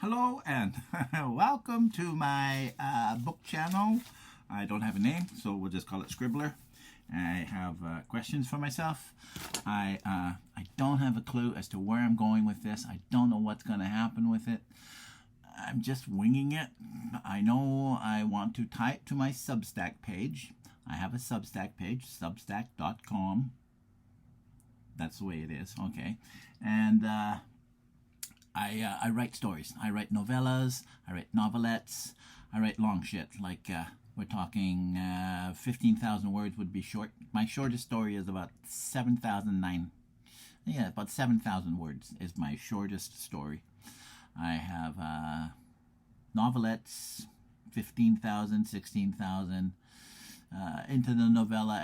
Hello and welcome to my book channel. I don't have a name, so we'll just call it Scribbler. I have questions for myself. I don't have a clue as to where I'm going with this. I don't know what's going to happen with it. I'm just winging it. I know I want to tie it to my Substack page. I have a Substack page, substack.com. That's the way it is, okay. And I write stories. I write novellas, I write novelettes, I write long shit. Like, we're talking 15,000 words would be short. My shortest story is about 7,009. Yeah, about 7,000 words is my shortest story. I have novelettes, 15,000, 16,000. Into the novella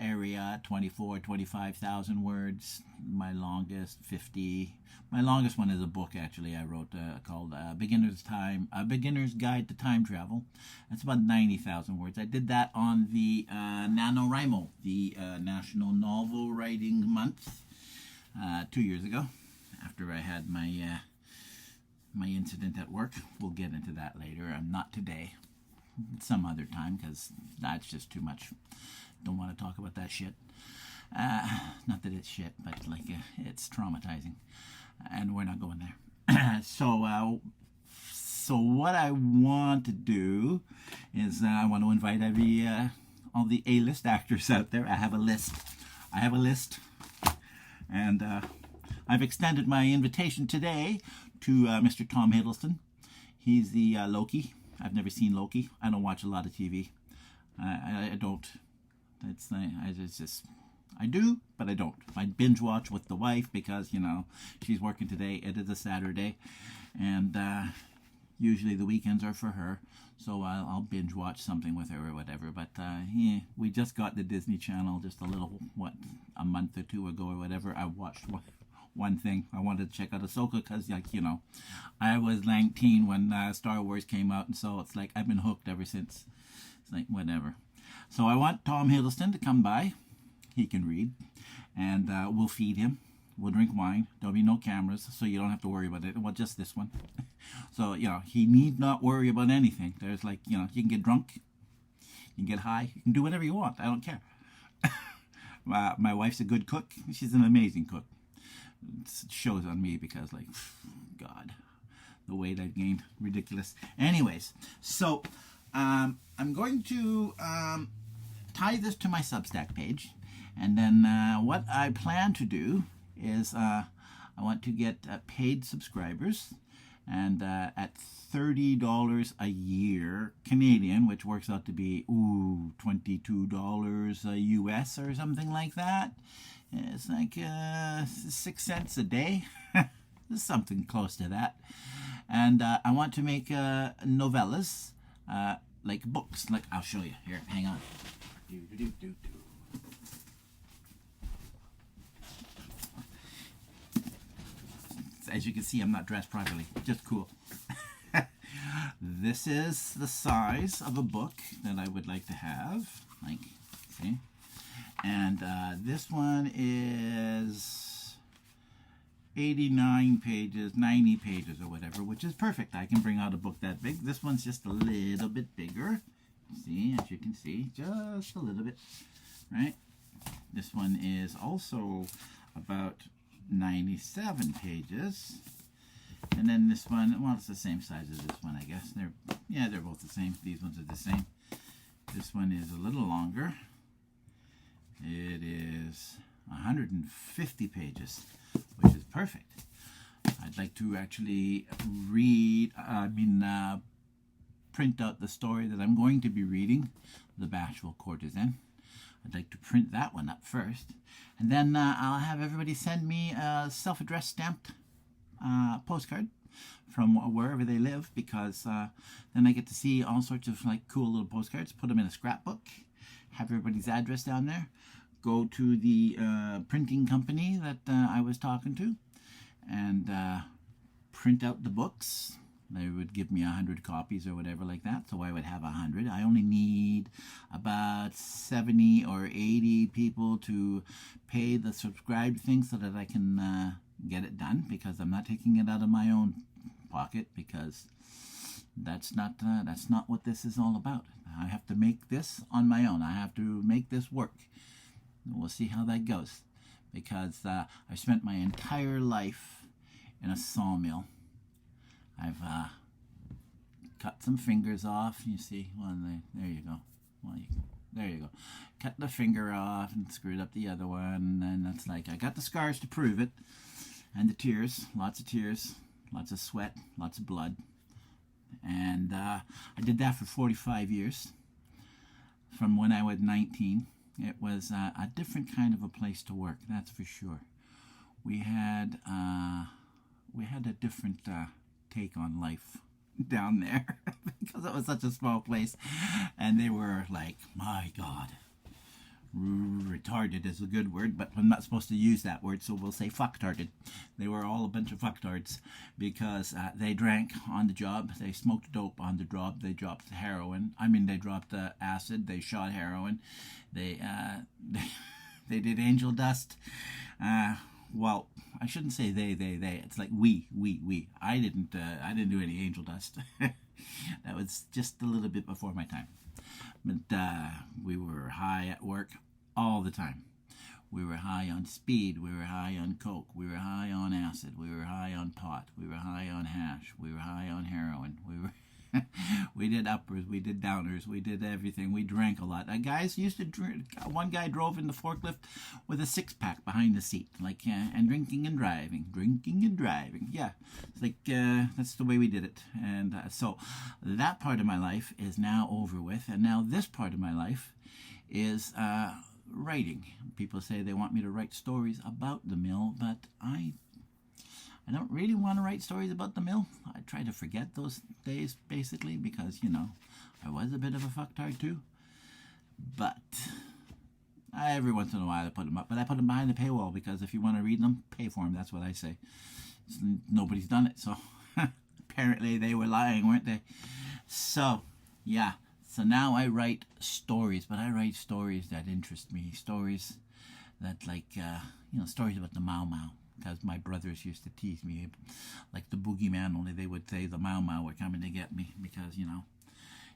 area, 24, 25,000 words. My longest, 50. My longest one is a book, actually, I wrote called Beginner's Guide to Time Travel. That's about 90,000 words. I did that on the NaNoWriMo, the National Novel Writing Month, 2 years ago, after I had my my incident at work. We'll get into that later. Not today. Some other time, because that's just too much. Don't want to talk about that shit. Not that it's shit, but like it's traumatizing, and we're not going there. So what I want to do is I want to invite all the A-list actors out there. I have a list, and I've extended my invitation today to Mr. Tom Hiddleston. He's the Loki. I've never seen Loki. I don't watch a lot of TV. I don't. I do, but I don't. I binge watch with the wife because, you know, she's working today. It is a Saturday, and usually the weekends are for her. So I'll binge watch something with her or whatever. But yeah, we just got the Disney Channel just a month or two ago or whatever. I watched one thing. I wanted to check out Ahsoka because, like, you know, I was 19 when Star Wars came out, and so it's like I've been hooked ever since. It's like, whatever. So I want Tom Hiddleston to come by. He can read, and we'll feed him. We'll drink wine. There'll be no cameras, so you don't have to worry about it. Well, just this one. So, you know, he need not worry about anything. There's like, you know, you can get drunk, you can get high, you can do whatever you want. I don't care. My wife's a good cook. She's an amazing cook. It shows on me because, like, God, the weight I've gained, ridiculous. Anyways, so I'm going to tie this to my Substack page, and then what I plan to do is I want to get paid subscribers, and at $30 a year Canadian, which works out to be $22 US or something like that. It's like 6 cents a day, something close to that. And I want to make novellas, like books. Like, I'll show you. Here, hang on. As you can see, I'm not dressed properly. Just cool. This is the size of a book that I would like to have. Like, see? And this one is 89 pages, 90 pages or whatever, which is perfect. I can bring out a book that big. This one's just a little bit bigger. See, as you can see, just a little bit, right? This one is also about 97 pages. And then this one, well, it's the same size as this one, I guess. They're both the same. These ones are the same. This one is a little longer. It is 150 pages, which is perfect. I'd like to actually print out the story that I'm going to be reading, The Bashful Courtesan. I'd like to print that one up first, and then I'll have everybody send me a self-addressed stamped postcard from wherever they live, because then I get to see all sorts of like cool little postcards, put them in a scrapbook, have everybody's address down there, go to the printing company that I was talking to, and print out the books. They would give me 100 copies or whatever like that, so I would have 100. I only need about 70 or 80 people to pay the subscribe thing so that I can get it done, because I'm not taking it out of my own pocket, because that's not what this is all about. I have to make this on my own. I have to make this work. We'll see how that goes, because I spent my entire life in a sawmill. I've cut some fingers off. You see, well, there you go. Well, there you go. Cut the finger off and screwed up the other one, and that's like, I got the scars to prove it, and the tears, lots of sweat, lots of blood. And I did that for 45 years, from when I was 19. It was a different kind of a place to work, that's for sure. We had a different take on life down there, because it was such a small place, and they were like, my God, retarded is a good word, but I'm not supposed to use that word, so we'll say fucktarded. They were all a bunch of fucktards, because they drank on the job, they smoked dope on the job, they dropped heroin. I mean, they dropped acid, they shot heroin, they did angel dust. Well, I shouldn't say they. It's like we. I didn't do any angel dust. That was just a little bit before my time. But we were high at work all the time. We were high on speed. We were high on coke. We were high on acid. We were high on pot. We were high on hash. We were high on heroin. We did uppers. We did downers. We did everything. We drank a lot. Guys used to drink. One guy drove in the forklift with a 6-pack behind the seat, like, and drinking and driving. Yeah, it's like that's the way we did it. And so that part of my life is now over with, and now this part of my life is writing. People say they want me to write stories about the mill, but I don't really want to write stories about the mill. I try to forget those days, basically, because, you know, I was a bit of a fucktard too. But every once in a while I put them up. But I put them behind the paywall, because if you want to read them, pay for them. That's what I say. Nobody's done it, so apparently they were lying, weren't they? So, yeah. So now I write stories, but I write stories that interest me. Stories that, like, stories about the Mau Mau. Because my brothers used to tease me like the boogeyman, only they would say the Mau Mau were coming to get me, because, you know,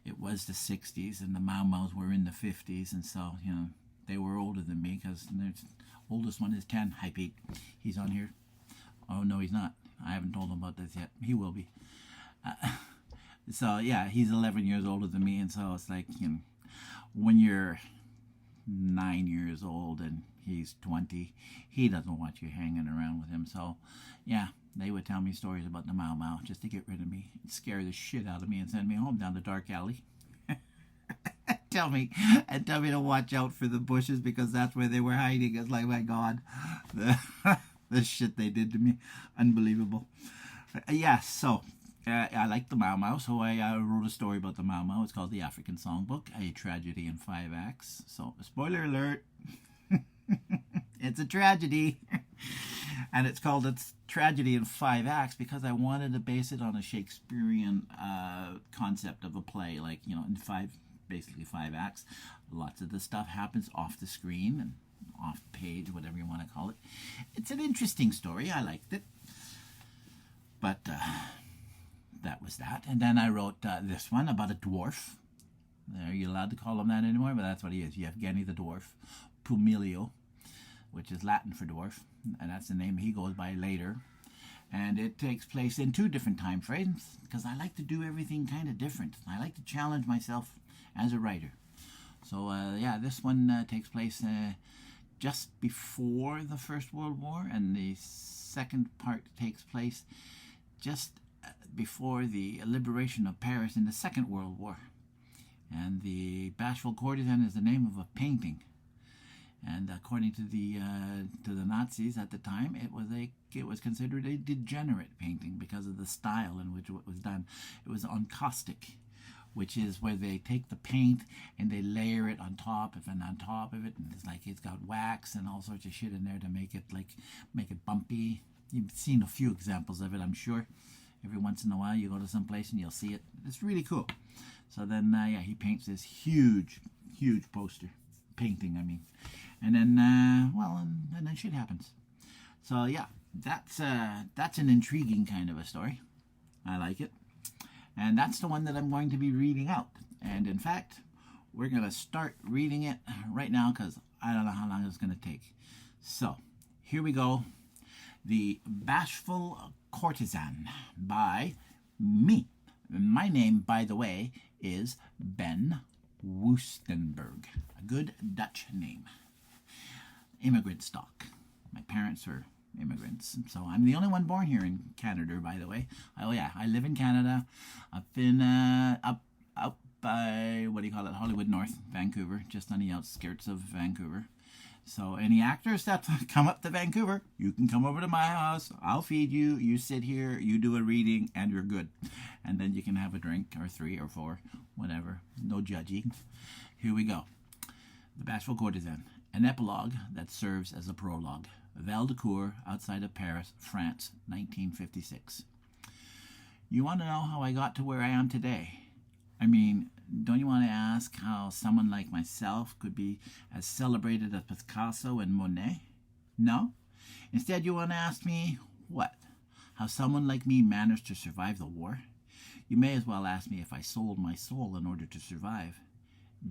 it was the 60s and the Mau Maus were in the 50s, and so, you know, they were older than me, because the oldest one is 10. Hi, Pete. He's on here. Oh, no, he's not. I haven't told him about this yet. He will be. So, yeah, he's 11 years older than me, and so it's like, you know, when you're 9 years old and he's 20, he doesn't want you hanging around with him. So, yeah, they would tell me stories about the Mau Mau just to get rid of me, scare the shit out of me, and send me home down the dark alley. tell me to watch out for the bushes, because that's where they were hiding. It's like, my God, the shit they did to me, unbelievable. Yeah, so I like the Mau Mau, so I wrote a story about the Mau Mau. It's called The African Songbook, a tragedy in 5 acts. So, spoiler alert. It's a tragedy. And it's called It's Tragedy in 5 Acts because I wanted to base it on a Shakespearean concept of a play, like, you know, in basically 5 acts. Lots of the stuff happens off the screen and off page, whatever you want to call it. It's an interesting story. I liked it. But that was that. And then I wrote this one about a dwarf. Are you allowed to call him that anymore? But that's what he is. Yevgeny the dwarf. Pumilio, which is Latin for dwarf, and that's the name he goes by later. And it takes place in 2 different time frames, because I like to do everything kind of different. I like to challenge myself as a writer. So, yeah, this one takes place just before the First World War, and the second part takes place just before the liberation of Paris in the Second World War. And the Bashful Courtesan is the name of a painting. And according to the Nazis at the time, it was considered a degenerate painting because of the style in which it was done. It was encaustic, which is where they take the paint and they layer it on top of it, and it's like it's got wax and all sorts of shit in there to make it bumpy. You've seen a few examples of it, I'm sure. Every once in a while, you go to some place and you'll see it. It's really cool. So then, yeah, he paints this huge poster. Painting, I mean. And then, and then shit happens. So, yeah, that's an intriguing kind of a story. I like it. And that's the one that I'm going to be reading out. And in fact, we're going to start reading it right now because I don't know how long it's going to take. So, here we go. The Bashful Courtesan by me. My name, by the way, is Ben Woostenberg. A good Dutch name. Immigrant stock. My parents are immigrants, so I'm the only one born here in Canada, by the way. Oh yeah, I live in Canada, up in up by, what do you call it, Hollywood North, Vancouver, just on the outskirts of Vancouver. So any actors that come up to Vancouver, you can come over to my house. I'll feed you. You sit here, you do a reading, and you're good. And then you can have a drink, or 3 or 4, whatever. No judging. Here we go. The Bashful Courtesan, an epilogue that serves as a prologue. Val de Cour, outside of Paris, France, 1956. You want to know how I got to where I am today? I mean, don't you want to ask how someone like myself could be as celebrated as Picasso and Monet? No? Instead, you want to ask me, what? How someone like me managed to survive the war? You may as well ask me if I sold my soul in order to survive.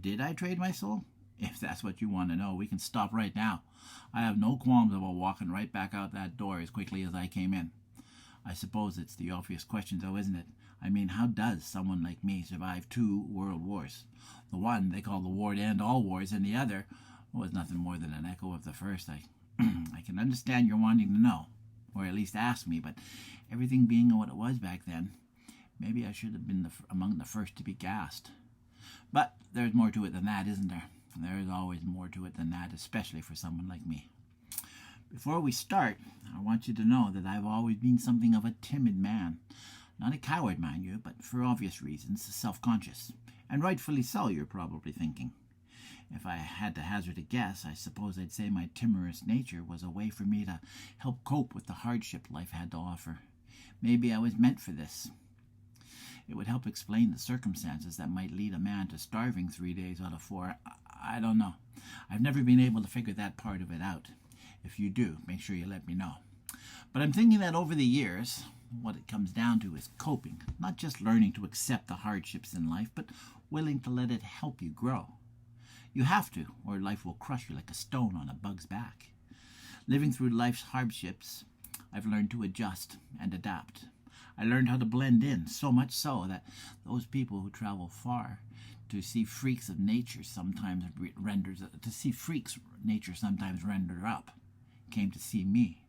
Did I trade my soul? If that's what you want to know, we can stop right now. I have no qualms about walking right back out that door as quickly as I came in. I suppose it's the obvious question, though, isn't it? I mean, how does someone like me survive 2 world wars? The one they call the war to end all wars, and the other was nothing more than an echo of the first. I can understand you're wanting to know, or at least ask me, but everything being what it was back then, maybe I should have been among the first to be gassed. But there's more to it than that, isn't there? There is always more to it than that, especially for someone like me. Before we start, I want you to know that I've always been something of a timid man. Not a coward, mind you, but for obvious reasons, self-conscious. And rightfully so, you're probably thinking. If I had to hazard a guess, I suppose I'd say my timorous nature was a way for me to help cope with the hardship life had to offer. Maybe I was meant for this. It would help explain the circumstances that might lead a man to starving 3 days out of 4. I don't know. I've never been able to figure that part of it out. If you do, make sure you let me know. But I'm thinking that over the years, what it comes down to is coping. Not just learning to accept the hardships in life, but willing to let it help you grow. You have to, or life will crush you like a stone on a bug's back. Living through life's hardships, I've learned to adjust and adapt. I learned how to blend in, so much so that those people who travel far to see freaks of nature sometimes nature sometimes rendered up, came to see me.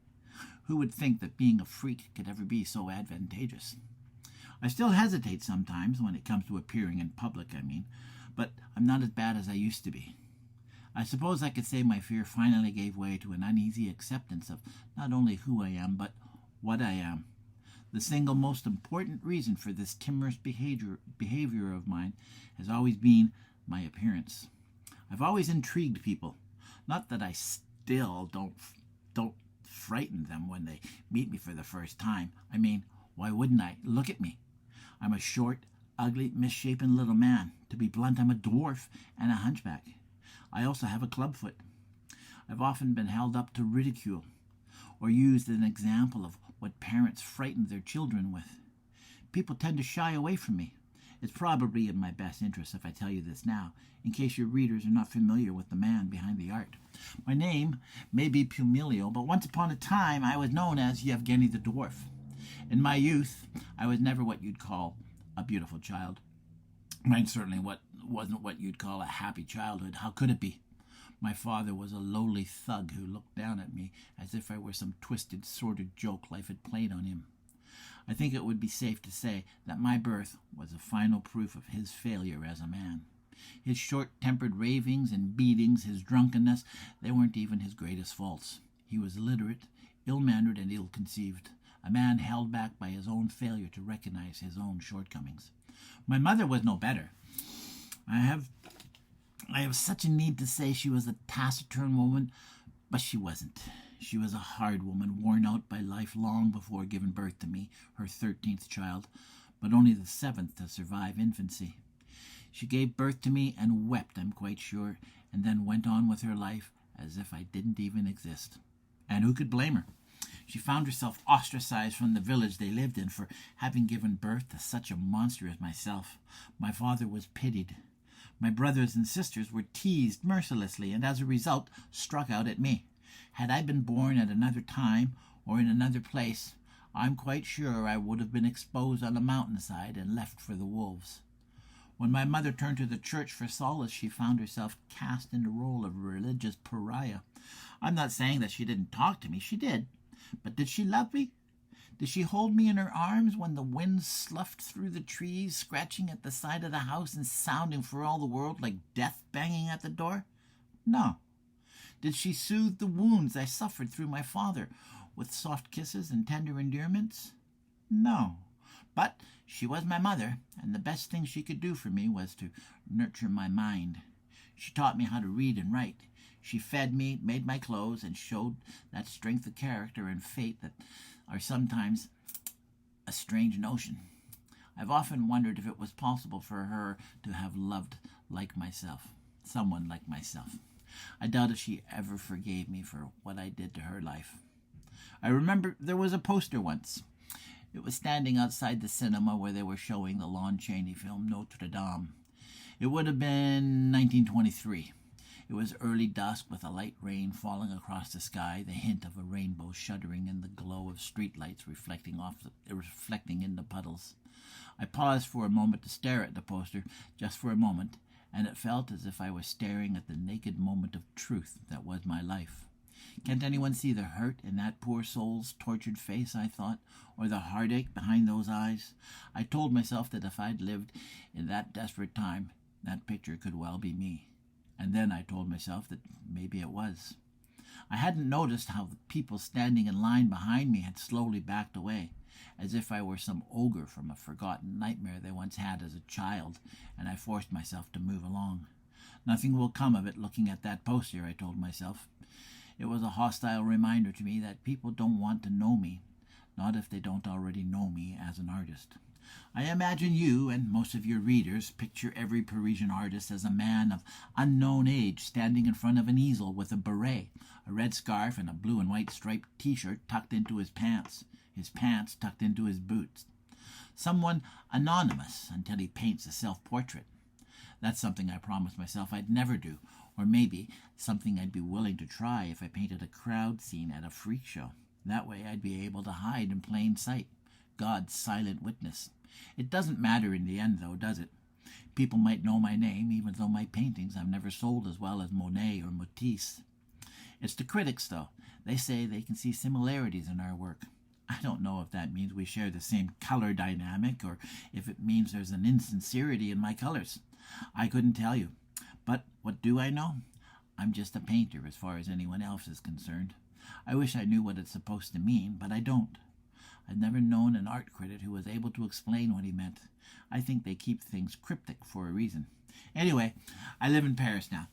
Who would think that being a freak could ever be so advantageous? I still hesitate sometimes when it comes to appearing in public, but I'm not as bad as I used to be. I suppose I could say my fear finally gave way to an uneasy acceptance of not only who I am, but what I am. The single most important reason for this timorous behavior of mine has always been my appearance. I've always intrigued people. Not that I still don't frighten them when they meet me for the first time. I mean, why wouldn't I? Look at me. I'm a short, ugly, misshapen little man. To be blunt, I'm a dwarf and a hunchback. I also have a clubfoot. I've often been held up to ridicule or used as an example of what parents frighten their children with. People tend to shy away from me. It's probably in my best interest if I tell you this now, in case your readers are not familiar with the man behind the art. My name may be Pumilio, but once upon a time I was known as Yevgeny the Dwarf. In my youth, I was never what you'd call a beautiful child. Mine certainly wasn't what you'd call a happy childhood. How could it be? My father was a lowly thug who looked down at me as if I were some twisted, sordid joke life had played on him. I think it would be safe to say that my birth was a final proof of his failure as a man. His short-tempered ravings and beatings, his drunkenness, they weren't even his greatest faults. He was illiterate, ill-mannered, and ill-conceived, a man held back by his own failure to recognize his own shortcomings. My mother was no better. I have such a need to say she was a taciturn woman, but she wasn't. She was a hard woman, worn out by life long before giving birth to me, her 13th child, but only the 7th to survive infancy. She gave birth to me and wept, I'm quite sure, and then went on with her life as if I didn't even exist. And who could blame her? She found herself ostracized from the village they lived in for having given birth to such a monster as myself. My father was pitied. My brothers and sisters were teased mercilessly, and as a result struck out at me. Had I been born at another time or in another place, I'm quite sure I would have been exposed on a mountainside and left for the wolves. When my mother turned to the church for solace, she found herself cast in the role of a religious pariah. I'm not saying that she didn't talk to me. She did. But did she love me? Did she hold me in her arms when the wind sloughed through the trees, scratching at the side of the house and sounding for all the world like death banging at the door? No. Did she soothe the wounds I suffered through my father with soft kisses and tender endearments? No. But she was my mother, and the best thing she could do for me was to nurture my mind. She taught me how to read and write. She fed me, made my clothes, and showed that strength of character and faith that are sometimes a strange notion. I've often wondered if it was possible for her to have loved like myself, someone like myself. I doubt if she ever forgave me for what I did to her life. I remember there was a poster once. It was standing outside the cinema where they were showing the Lon Chaney film Notre Dame. It would have been 1923. It was early dusk with a light rain falling across the sky, the hint of a rainbow shuddering in the glow of streetlights reflecting in the puddles. I paused for a moment to stare at the poster, just for a moment, and it felt as if I was staring at the naked moment of truth that was my life. Can't anyone see the hurt in that poor soul's tortured face, I thought, or the heartache behind those eyes? I told myself that if I'd lived in that desperate time, that picture could well be me. And then I told myself that maybe it was. I hadn't noticed how the people standing in line behind me had slowly backed away, as if I were some ogre from a forgotten nightmare they once had as a child, and I forced myself to move along. Nothing will come of it looking at that poster, I told myself. It was a hostile reminder to me that people don't want to know me, not if they don't already know me as an artist. I imagine you and most of your readers picture every Parisian artist as a man of unknown age standing in front of an easel with a beret, a red scarf, and a blue and white striped T-shirt tucked into his pants tucked into his boots. Someone anonymous until he paints a self-portrait. That's something I promised myself I'd never do, or maybe something I'd be willing to try if I painted a crowd scene at a freak show. That way I'd be able to hide in plain sight, God's silent witness. It doesn't matter in the end, though, does it? People might know my name, even though my paintings have never sold as well as Monet or Matisse. It's the critics, though. They say they can see similarities in our work. I don't know if that means we share the same color dynamic or if it means there's an insincerity in my colors. I couldn't tell you. But what do I know? I'm just a painter as far as anyone else is concerned. I wish I knew what it's supposed to mean, but I don't. I've never known an art critic who was able to explain what he meant. I think they keep things cryptic for a reason. Anyway, I live in Paris now.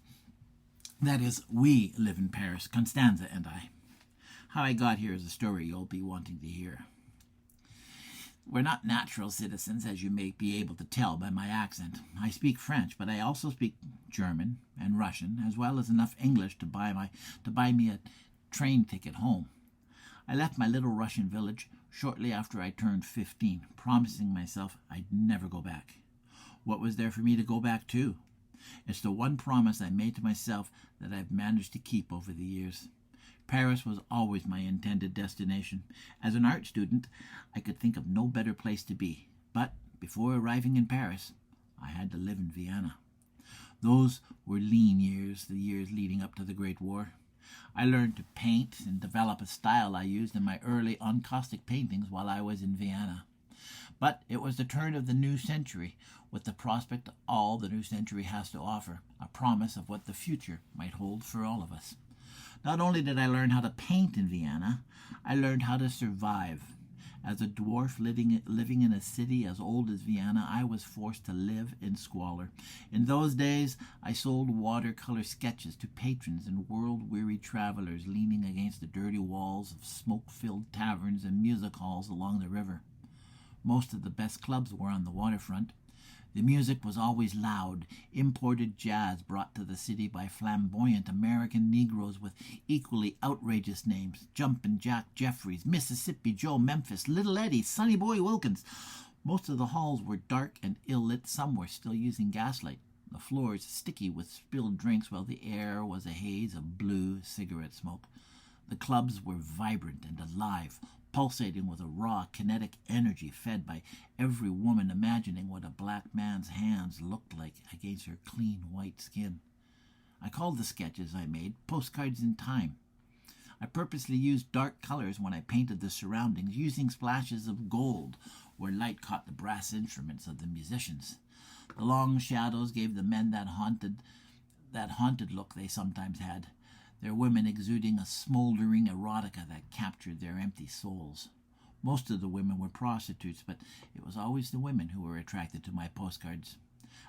That is, we live in Paris, Constanza and I. How I got here is a story you'll be wanting to hear. We're not natural citizens, as you may be able to tell by my accent. I speak French, but I also speak German and Russian, as well as enough English to buy me a train ticket home. I left my little Russian village shortly after I turned 15, promising myself I'd never go back. What was there for me to go back to? It's the one promise I made to myself that I've managed to keep over the years. Paris was always my intended destination. As an art student, I could think of no better place to be. But before arriving in Paris, I had to live in Vienna. Those were lean years, the years leading up to the Great War. I learned to paint and develop a style I used in my early encaustic paintings while I was in Vienna. But it was the turn of the new century, with the prospect of all the new century has to offer, a promise of what the future might hold for all of us. Not only did I learn how to paint in Vienna, I learned how to survive. As a dwarf living in a city as old as Vienna, I was forced to live in squalor. In those days, I sold watercolor sketches to patrons and world-weary travelers leaning against the dirty walls of smoke-filled taverns and music halls along the river. Most of the best clubs were on the waterfront. The music was always loud, imported jazz brought to the city by flamboyant American Negroes with equally outrageous names: Jumpin' Jack Jeffries, Mississippi Joe Memphis, Little Eddie, Sonny Boy Wilkins. Most of the halls were dark and ill-lit. Some were still using gaslight, the floors sticky with spilled drinks, while the air was a haze of blue cigarette smoke. The clubs were vibrant and alive, pulsating with a raw, kinetic energy fed by every woman imagining what a black man's hands looked like against her clean white skin. I called the sketches I made postcards in time. I purposely used dark colors when I painted the surroundings, using splashes of gold where light caught the brass instruments of the musicians. The long shadows gave the men that haunted look they sometimes had, their women exuding a smoldering erotica that captured their empty souls. Most of the women were prostitutes, but it was always the women who were attracted to my postcards.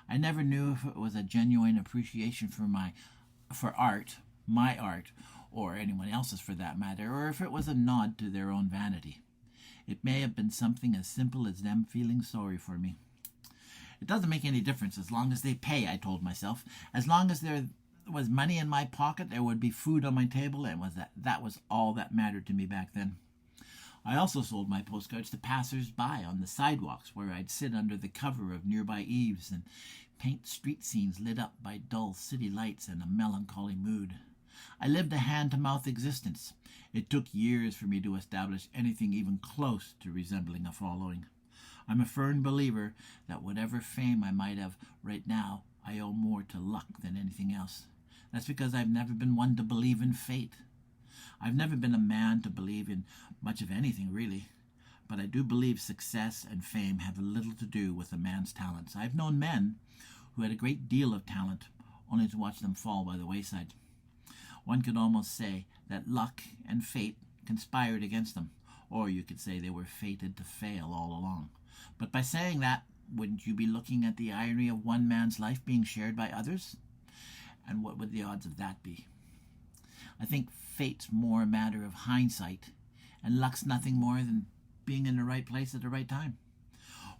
I never knew if it was a genuine appreciation for my art, or anyone else's for that matter, or if it was a nod to their own vanity. It may have been something as simple as them feeling sorry for me. It doesn't make any difference as long as they pay, I told myself. As long as there was money in my pocket, there would be food on my table, and that was all that mattered to me back then. I also sold my postcards to passers-by on the sidewalks, where I'd sit under the cover of nearby eaves and paint street scenes lit up by dull city lights and a melancholy mood. I lived a hand-to-mouth existence. It took years for me to establish anything even close to resembling a following. I'm a firm believer that whatever fame I might have right now, I owe more to luck than anything else. That's because I've never been one to believe in fate. I've never been a man to believe in much of anything, really. But I do believe success and fame have little to do with a man's talents. I've known men who had a great deal of talent, only to watch them fall by the wayside. One could almost say that luck and fate conspired against them, or you could say they were fated to fail all along. But by saying that, wouldn't you be looking at the irony of one man's life being shared by others? And what would the odds of that be? I think fate's more a matter of hindsight, and luck's nothing more than being in the right place at the right time.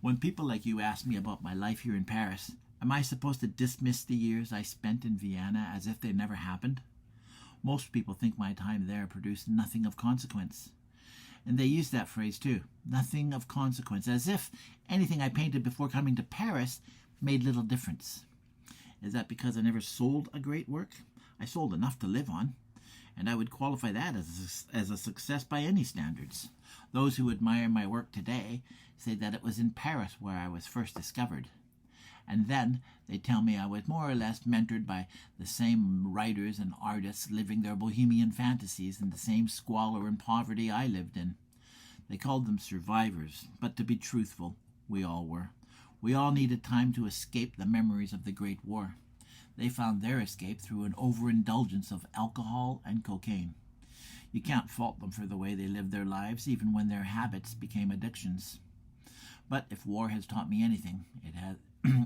When people like you ask me about my life here in Paris, am I supposed to dismiss the years I spent in Vienna as if they never happened? Most people think my time there produced nothing of consequence. And they use that phrase too, nothing of consequence, as if anything I painted before coming to Paris made little difference. Is that because I never sold a great work? I sold enough to live on, and I would qualify that as a success by any standards. Those who admire my work today say that it was in Paris where I was first discovered. And then they tell me I was more or less mentored by the same writers and artists living their bohemian fantasies in the same squalor and poverty I lived in. They called them survivors, but to be truthful, we all were. We all needed time to escape the memories of the Great War. They found their escape through an overindulgence of alcohol and cocaine. You can't fault them for the way they lived their lives, even when their habits became addictions. But if war has taught me anything,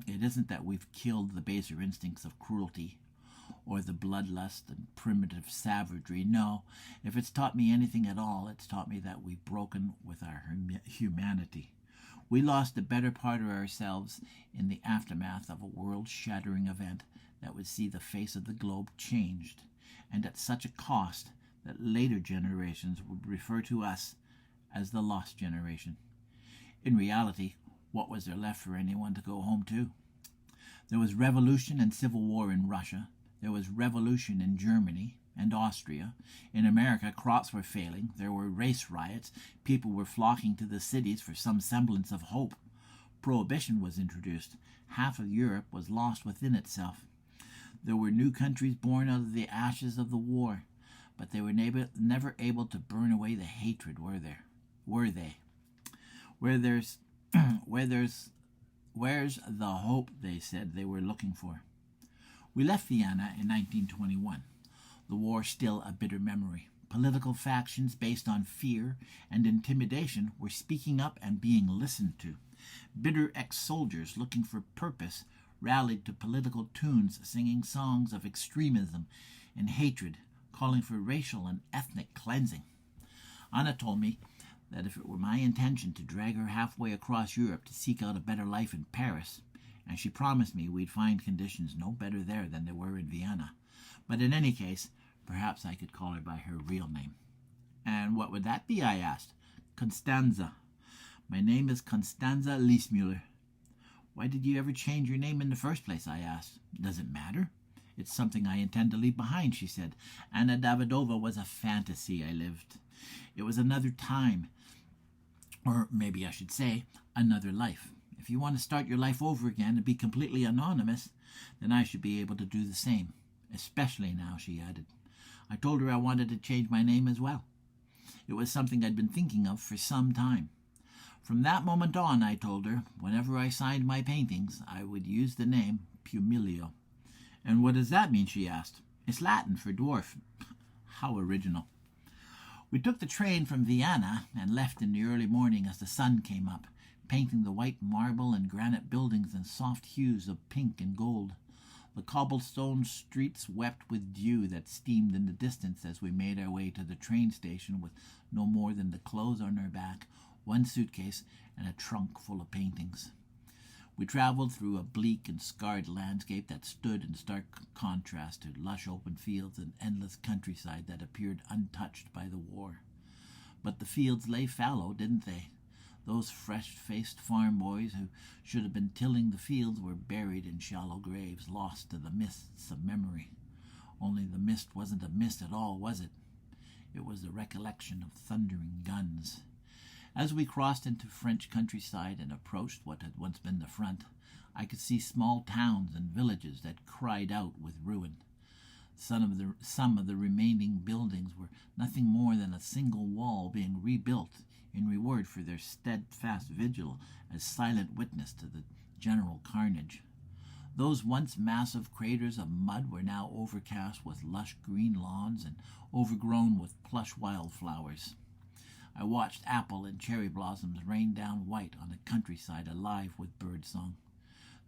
it isn't that we've killed the baser instincts of cruelty or the bloodlust and primitive savagery. No, if it's taught me anything at all, it's taught me that we've broken with our humanity. We lost the better part of ourselves in the aftermath of a world-shattering event that would see the face of the globe changed, and at such a cost that later generations would refer to us as the lost generation. In reality, what was there left for anyone to go home to? There was revolution and civil war in Russia. There was revolution in Germany and Austria. In America, crops were failing. There were race riots. People were flocking to the cities for some semblance of hope. Prohibition was introduced. Half of Europe was lost within itself. There were new countries born out of the ashes of the war, but they were never able to burn away the hatred, were they? Where's the hope, they said they were looking for? We left Vienna in 1921. The war still a bitter memory. Political factions based on fear and intimidation were speaking up and being listened to. Bitter ex-soldiers looking for purpose rallied to political tunes, singing songs of extremism and hatred, calling for racial and ethnic cleansing. Anna told me that if it were my intention to drag her halfway across Europe to seek out a better life in Paris, and she promised me we'd find conditions no better there than they were in Vienna. But in any case, perhaps I could call her by her real name. And what would that be, I asked. Constanza. My name is Constanza Liesmüller. Why did you ever change your name in the first place, I asked. Does it matter? It's something I intend to leave behind, she said. Anna Davidova was a fantasy I lived. It was another time, or maybe I should say, another life. If you want to start your life over again and be completely anonymous, then I should be able to do the same, especially now, she added. I told her I wanted to change my name as well. It was something I'd been thinking of for some time. From that moment on, I told her, whenever I signed my paintings, I would use the name Pumilio. And what does that mean, she asked. It's Latin for dwarf. How original. We took the train from Vienna and left in the early morning as the sun came up, painting the white marble and granite buildings in soft hues of pink and gold. The cobblestone streets wept with dew that steamed in the distance as we made our way to the train station with no more than the clothes on our back, one suitcase, and a trunk full of paintings. We traveled through a bleak and scarred landscape that stood in stark contrast to lush open fields and endless countryside that appeared untouched by the war. But the fields lay fallow, didn't they? Those fresh-faced farm boys who should have been tilling the fields were buried in shallow graves, lost to the mists of memory. Only the mist wasn't a mist at all, was it? It was the recollection of thundering guns. As we crossed into French countryside and approached what had once been the front, I could see small towns and villages that cried out with ruin. Some of the remaining buildings were nothing more than a single wall being rebuilt in reward for their steadfast vigil as silent witness to the general carnage. Those once massive craters of mud were now overcast with lush green lawns and overgrown with plush wildflowers. I watched apple and cherry blossoms rain down white on a countryside alive with birdsong.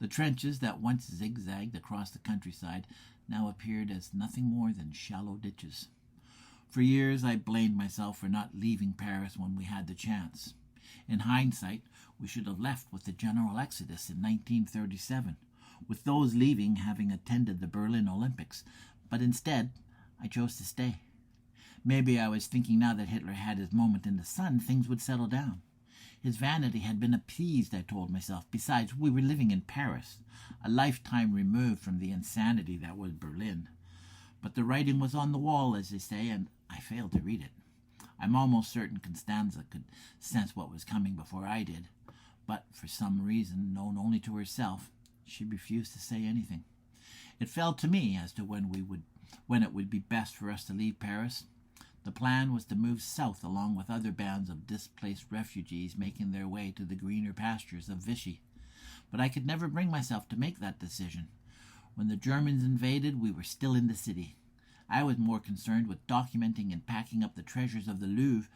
The trenches that once zigzagged across the countryside now appeared as nothing more than shallow ditches. For years I blamed myself for not leaving Paris when we had the chance. In hindsight, we should have left with the general exodus in 1937, with those leaving having attended the Berlin Olympics, but instead I chose to stay. Maybe I was thinking now that Hitler had his moment in the sun, things would settle down. His vanity had been appeased, I told myself. Besides, we were living in Paris, a lifetime removed from the insanity that was Berlin. But the writing was on the wall, as they say, and I failed to read it. I'm almost certain Constanza could sense what was coming before I did, but for some reason, known only to herself, she refused to say anything. It fell to me as to when it would be best for us to leave Paris. The plan was to move south along with other bands of displaced refugees making their way to the greener pastures of Vichy. But I could never bring myself to make that decision. When the Germans invaded, we were still in the city. I was more concerned with documenting and packing up the treasures of the Louvre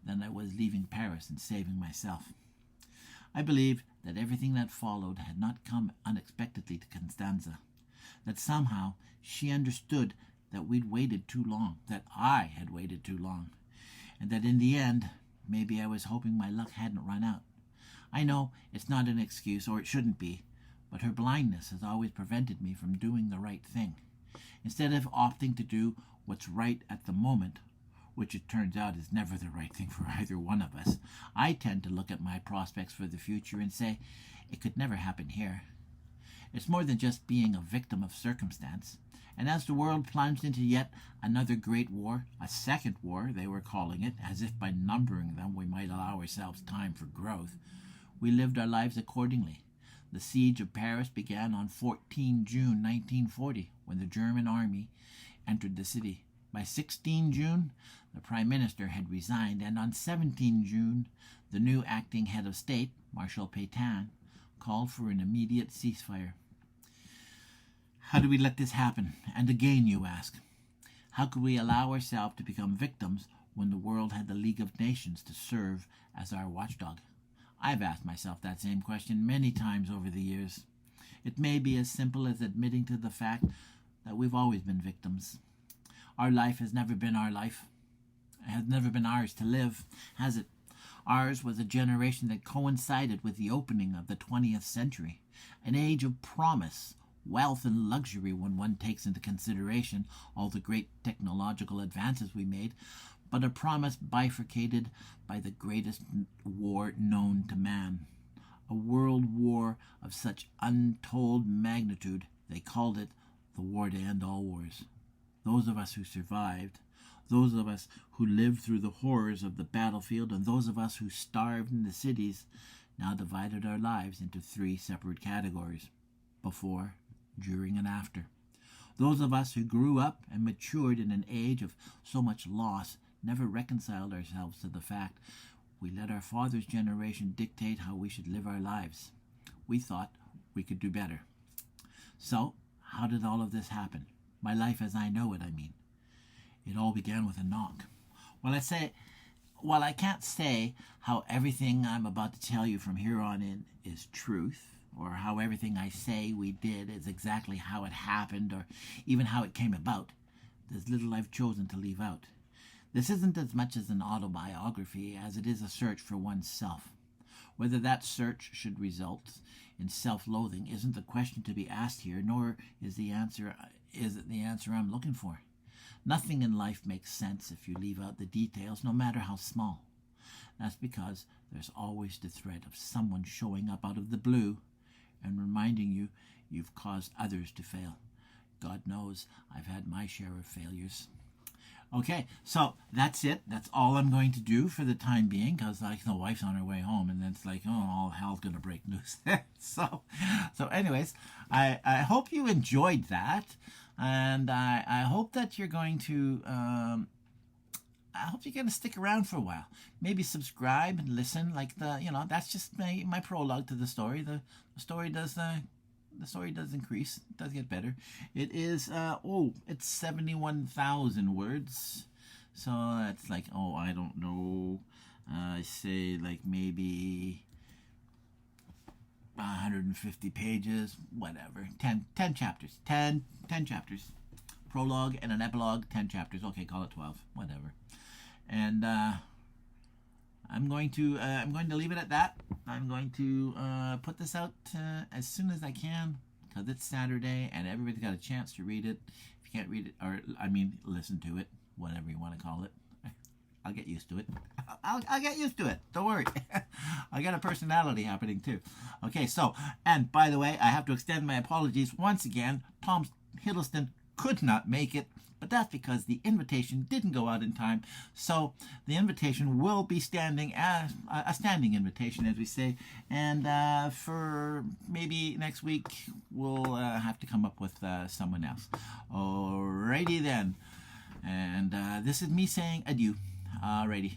than I was leaving Paris and saving myself. I believe that everything that followed had not come unexpectedly to Constanza, that somehow she understood that we'd waited too long, that I had waited too long, and that in the end, maybe I was hoping my luck hadn't run out. I know it's not an excuse, or it shouldn't be, but her blindness has always prevented me from doing the right thing. Instead of opting to do what's right at the moment, which it turns out is never the right thing for either one of us, I tend to look at my prospects for the future and say, it could never happen here. It's more than just being a victim of circumstance. And as the world plunged into yet another great war, a second war they were calling it, as if by numbering them we might allow ourselves time for growth, we lived our lives accordingly. The siege of Paris began on 14 June 1940, when the German army entered the city. By 16 June, the Prime Minister had resigned, and on 17 June, the new acting head of state, Marshal Pétain, called for an immediate ceasefire. How do we let this happen? And again, you ask, how could we allow ourselves to become victims when the world had the League of Nations to serve as our watchdog? I've asked myself that same question many times over the years. It may be as simple as admitting to the fact that we've always been victims. Our life has never been our life. It has never been ours to live, has it? Ours was a generation that coincided with the opening of the 20th century, an age of promise, wealth, and luxury when one takes into consideration all the great technological advances we made, but a promise bifurcated by the greatest war known to man. A world war of such untold magnitude, they called it the war to end all wars. Those of us who survived, those of us who lived through the horrors of the battlefield, and those of us who starved in the cities, now divided our lives into three separate categories: before, during, and after. Those of us who grew up and matured in an age of so much loss never reconciled ourselves to the fact we let our father's generation dictate how we should live our lives. We thought we could do better. So, how did all of this happen? My life as I know it, I mean. It all began with a knock. While I can't say how everything I'm about to tell you from here on in is truth, or how everything I say we did is exactly how it happened, or even how it came about, there's little I've chosen to leave out. This isn't as much as an autobiography as it is a search for oneself. Whether that search should result in self-loathing isn't the question to be asked here, nor is it the answer I'm looking for. Nothing in life makes sense if you leave out the details, no matter how small. That's because there's always the threat of someone showing up out of the blue and reminding you you've caused others to fail. God knows I've had my share of failures. Okay, so that's it. That's all I'm going to do for the time being, because the wife's on her way home, and then it's like, oh, all hell's going to break loose. So anyways, I hope you enjoyed that, and I hope that you're going to I hope you're going to stick around for a while. Maybe subscribe and listen. That's just my prologue to the story. The story does increase. It does get better. It is, it's 71,000 words. So it's like, I don't know. I say maybe 150 pages, whatever. 10 chapters. 10 chapters. Prologue and an epilogue, 10 chapters. Okay, call it 12, whatever. And I'm going to leave it at that. I'm going to put this out as soon as I can, because it's Saturday and everybody's got a chance to read it. If you can't read it, listen to it, whatever you want to call it. I'll get used to it. I'll get used to it. Don't worry. I got a personality happening too. Okay, so, and by the way, I have to extend my apologies once again. Tom Hiddleston could not make it, but that's because the invitation didn't go out in time. So the invitation will be standing as a standing invitation, as we say. And for maybe next week, we'll have to come up with someone else. Alrighty then. And this is me saying adieu. Alrighty.